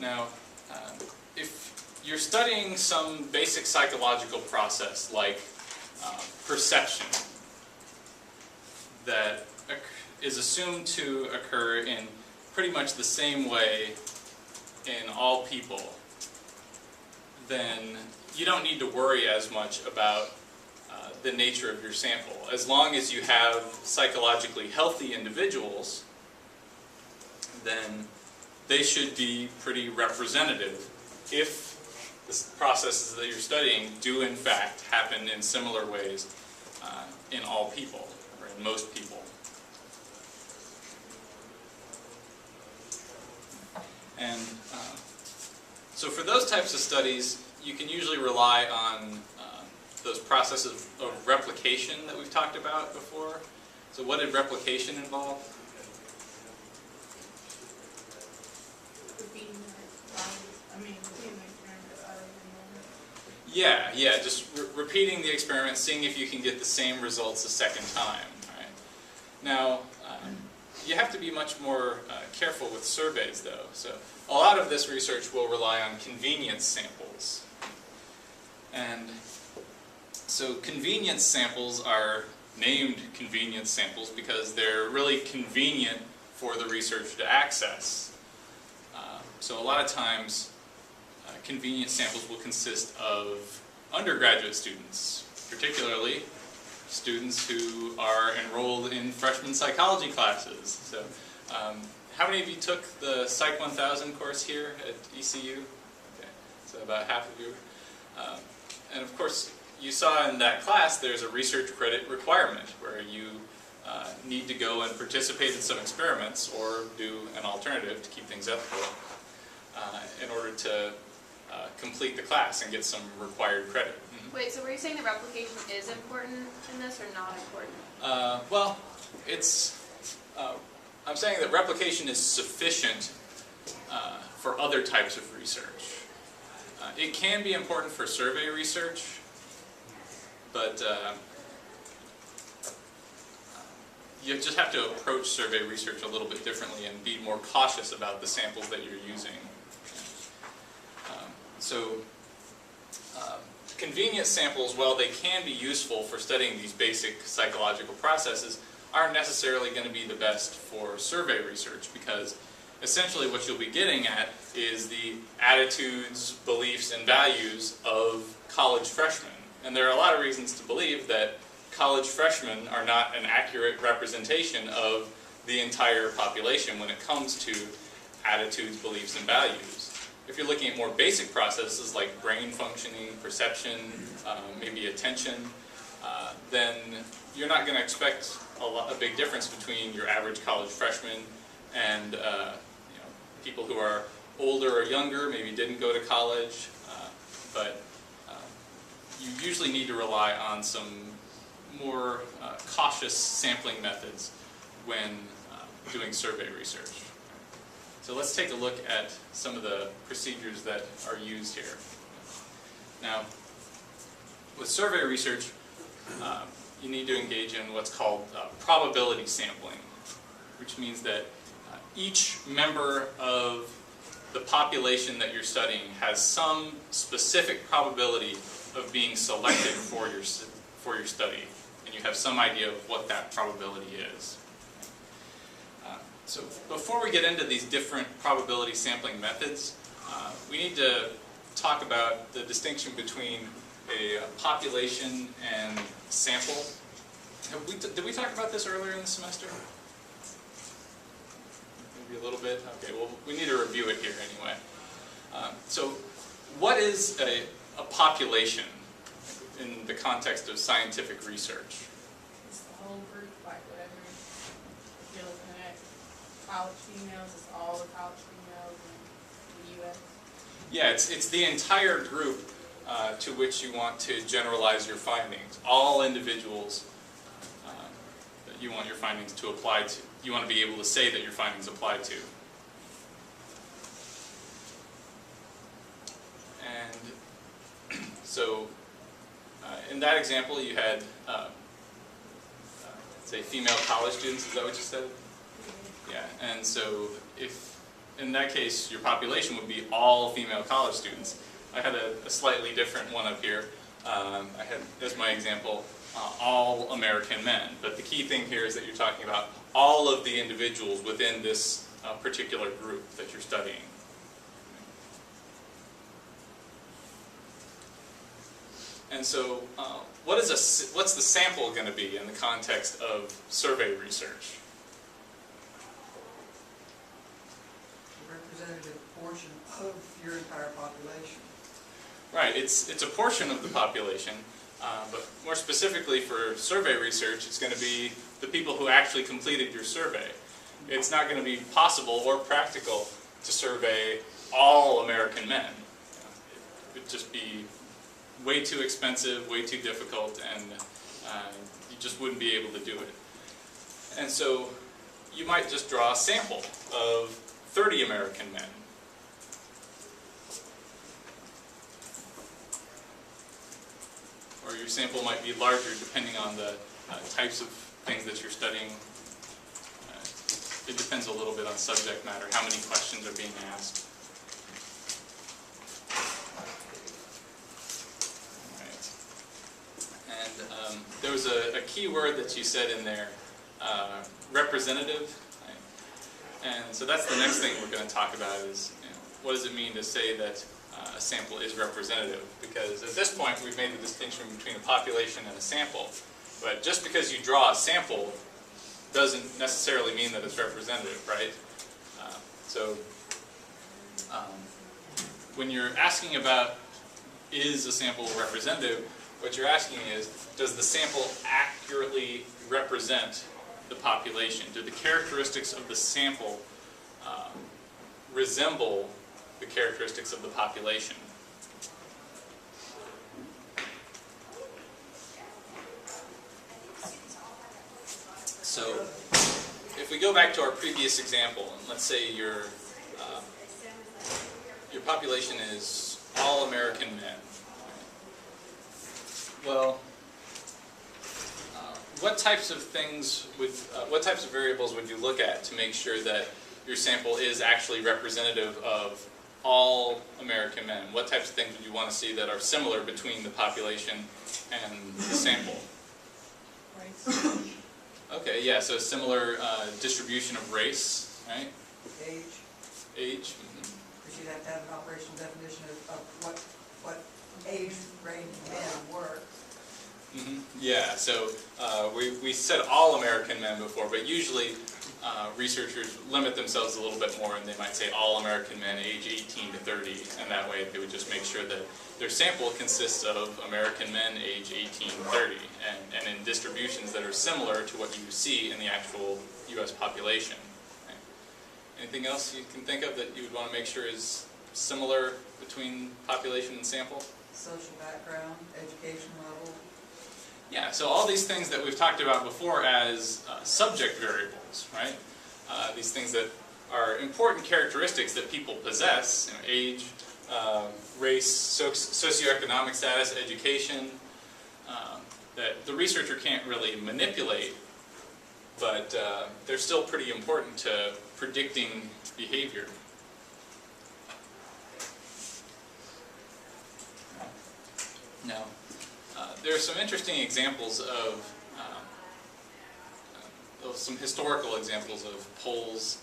Now, if you're studying some basic psychological process like perception that is assumed to occur in pretty much the same way in all people, then you don't need to worry as much about the nature of your sample. As long as you have psychologically healthy individuals, then they should be pretty representative if the processes that you're studying do in fact happen in similar ways in all people, or in most people. And so for those types of studies, you can usually rely on those processes of replication that we've talked about before. So what did replication involve? Yeah, just repeating the experiment, seeing if you can get the same results a second time. Right? Now, you have to be much more careful with surveys, though. So a lot of this research will rely on convenience samples. And so convenience samples are named convenience samples because they're really convenient for the researcher to access. So a lot of times, convenience samples will consist of undergraduate students, particularly students who are enrolled in freshman psychology classes. So, how many of you took the Psych 1000 course here at ECU? Okay, so about half of you. And of course, you saw in that class there's a research credit requirement where you need to go and participate in some experiments or do an alternative to keep things ethical in order to complete the class and get some required credit. Mm-hmm. Wait, so were you saying that replication is important in this or not important? Well, I'm saying that replication is sufficient for other types of research. It can be important for survey research, but you just have to approach survey research a little bit differently and be more cautious about the samples that you're using. Convenience samples, while they can be useful for studying these basic psychological processes, aren't necessarily going to be the best for survey research because essentially what you'll be getting at is the attitudes, beliefs, and values of college freshmen. And there are a lot of reasons to believe that college freshmen are not an accurate representation of the entire population when it comes to attitudes, beliefs, and values. If you're looking at more basic processes like brain functioning, perception, maybe attention, then you're not going to expect a big difference between your average college freshman and people who are older or younger, maybe didn't go to college, but you usually need to rely on some more cautious sampling methods when doing survey research. So let's take a look at some of the procedures that are used here. Now, with survey research, you need to engage in what's called probability sampling, which means that each member of the population that you're studying has some specific probability of being selected for your study, and you have some idea of what that probability is. So before we get into these different probability sampling methods, we need to talk about the distinction between a population and sample. Did we talk about this earlier in the semester? Maybe a little bit? Okay, well, we need to review it here anyway. So what is a population in the context of scientific research? It's the whole group, like whatever you're looking at. College females, it's all the college females in the U.S. Yeah, it's the entire group to which you want to generalize your findings. All individuals that you want your findings to apply to. You want to be able to say that your findings apply to. And so in that example you had, say, female college students, is that what you said? Yeah, and so if in that case, your population would be all female college students. I had a slightly different one up here. I had, as my example, all American men. But the key thing here is that you're talking about all of the individuals within this particular group that you're studying. And so, what's the sample going to be in the context of survey research? A representative portion of your entire population. Right, it's a portion of the population, but more specifically for survey research, it's going to be the people who actually completed your survey. It's not going to be possible or practical to survey all American men. It would just be way too expensive, way too difficult, and you just wouldn't be able to do it. And so you might just draw a sample of 30 American men. Or your sample might be larger depending on the types of things that you're studying. It depends a little bit on subject matter, how many questions are being asked. And there was a key word that you said in there, representative. Right? And so that's the next thing we're going to talk about is, what does it mean to say that a sample is representative? Because at this point we've made the distinction between a population and a sample. But just because you draw a sample doesn't necessarily mean that it's representative, right? When you're asking about is a sample representative, what you're asking is, does the sample accurately represent the population? Do the characteristics of the sample resemble the characteristics of the population? So, if we go back to our previous example, and let's say your population is all American men. Well, what types of things what types of variables would you look at to make sure that your sample is actually representative of all American men? What types of things would you want to see that are similar between the population and the sample? Race. Right. Yeah, so similar distribution of race, right? Age. Age. Because you'd have to have an operational definition of what age range men were. Yeah, so we said all American men before, but usually researchers limit themselves a little bit more, and they might say all American men age 18 to 30, and that way they would just make sure that their sample consists of American men age 18 to 30, and in distributions that are similar to what you see in the actual U.S. population. Okay. Anything else you can think of that you would want to make sure is similar between population and sample? Social background, education level. Yeah, so all these things that we've talked about before as subject variables, right? These things that are important characteristics that people possess, age, race, socioeconomic status, education, that the researcher can't really manipulate, but they're still pretty important to predicting behavior. Now, there are some interesting examples of some historical examples of polls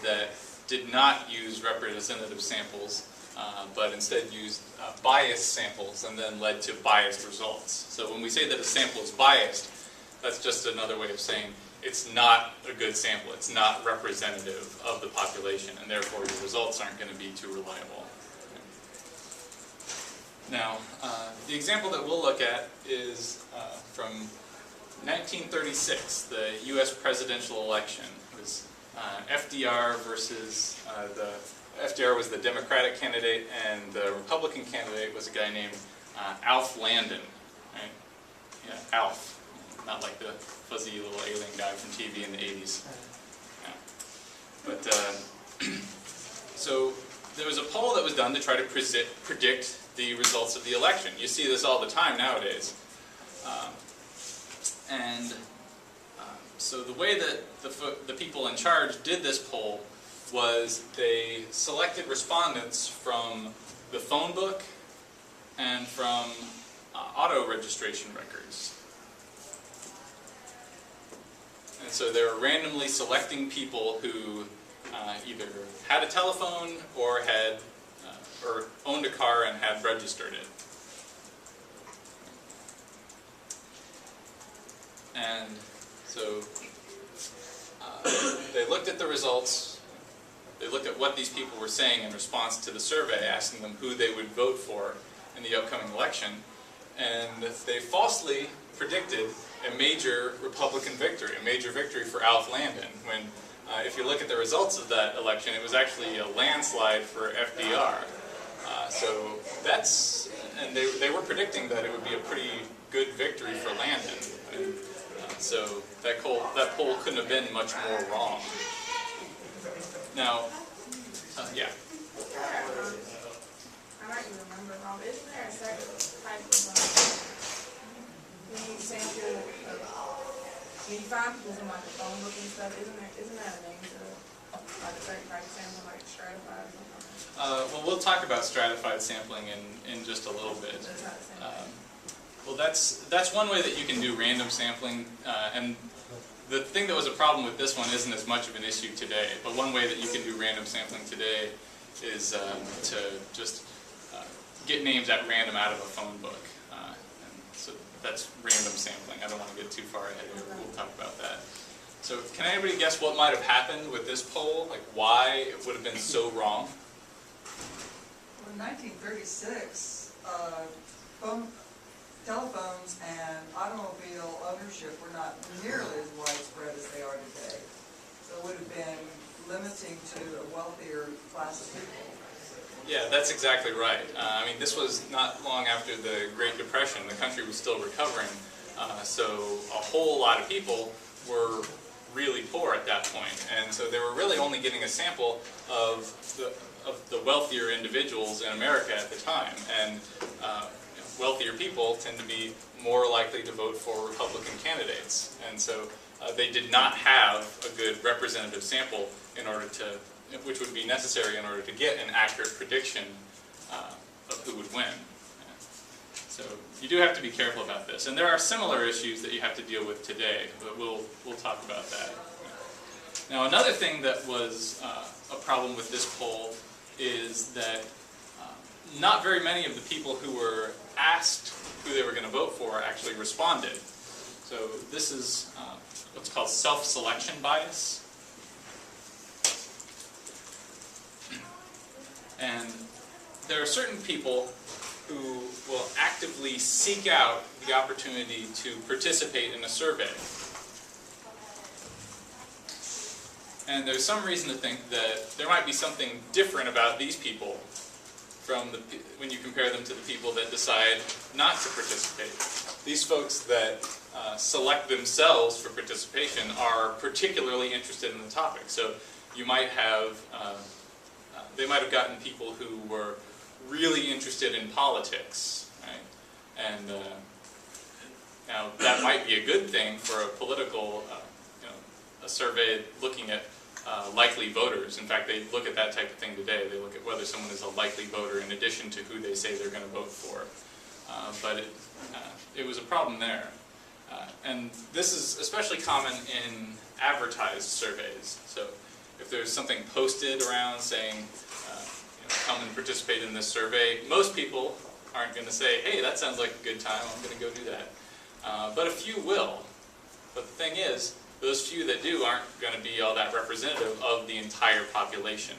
that did not use representative samples, but instead used biased samples and then led to biased results. So when we say that a sample is biased, that's just another way of saying it's not a good sample, it's not representative of the population, and therefore your results aren't going to be too reliable. Now, the example that we'll look at is from 1936, the U.S. presidential election. It was FDR versus FDR was the Democratic candidate, and the Republican candidate was a guy named Alf Landon. Right? Yeah, Alf, not like the fuzzy little alien guy from TV in the 80s. Yeah. But so there was a poll that was done to try to predict the results of the election. You see this all the time nowadays. So the way that the people in charge did this poll was they selected respondents from the phone book and from auto registration records. And so they were randomly selecting people who either had a telephone or had or owned a car and had registered it. And so they looked at the results, they looked at what these people were saying in response to the survey, asking them who they would vote for in the upcoming election, and they falsely predicted a major Republican victory, a major victory for Alf Landon, when if you look at the results of that election, it was actually a landslide for FDR. So that's, and they were predicting that it would be a pretty good victory for Landon. And, so that poll couldn't have been much more wrong. Now, yeah. I might even remember wrong, but isn't there a certain type of, when you sample, when you find people from like the phone book and stuff, isn't that a name to like a certain type of sample, like stratified or something? Well, we'll talk about stratified sampling in just a little bit. That's not the same thing. Well, that's one way that you can do random sampling, and the thing that was a problem with this one isn't as much of an issue today, but one way that you can do random sampling today is to just get names at random out of a phone book. And so that's random sampling. I don't want to get too far ahead here, but we'll talk about that. So can anybody guess what might have happened with this poll? Like why it would have been so wrong? Well, in 1936, telephones and automobile ownership were not nearly as widespread as they are today. So it would have been limiting to a wealthier class of people. Yeah, that's exactly right. I mean, this was not long after the Great Depression. The country was still recovering, so a whole lot of people were really poor at that point, and so they were really only getting a sample of the wealthier individuals in America at the time, and wealthier people tend to be more likely to vote for Republican candidates, and so they did not have a good representative sample in order to, which would be necessary in order to get an accurate prediction of who would win. So you do have to be careful about this, and there are similar issues that you have to deal with today, but we'll talk about that. Now, another thing that was a problem with this poll is that not very many of the people who were asked who they were going to vote for actually responded. So this is what's called self-selection bias. And there are certain people who will actively seek out the opportunity to participate in a survey. And there's some reason to think that there might be something different about these people from when you compare them to the people that decide not to participate. These folks that select themselves for participation are particularly interested in the topic. So you might have, they might have gotten people who were really interested in politics, right? And now that might be a good thing for a political, a survey looking at likely voters. In fact, they look at that type of thing today. They look at whether someone is a likely voter in addition to who they say they're going to vote for. But it was a problem there. And this is especially common in advertised surveys. So if there's something posted around saying, come and participate in this survey, most people aren't going to say, hey, that sounds like a good time, I'm going to go do that. But a few will. But the thing is, those few that do aren't going to be all that representative of the entire population.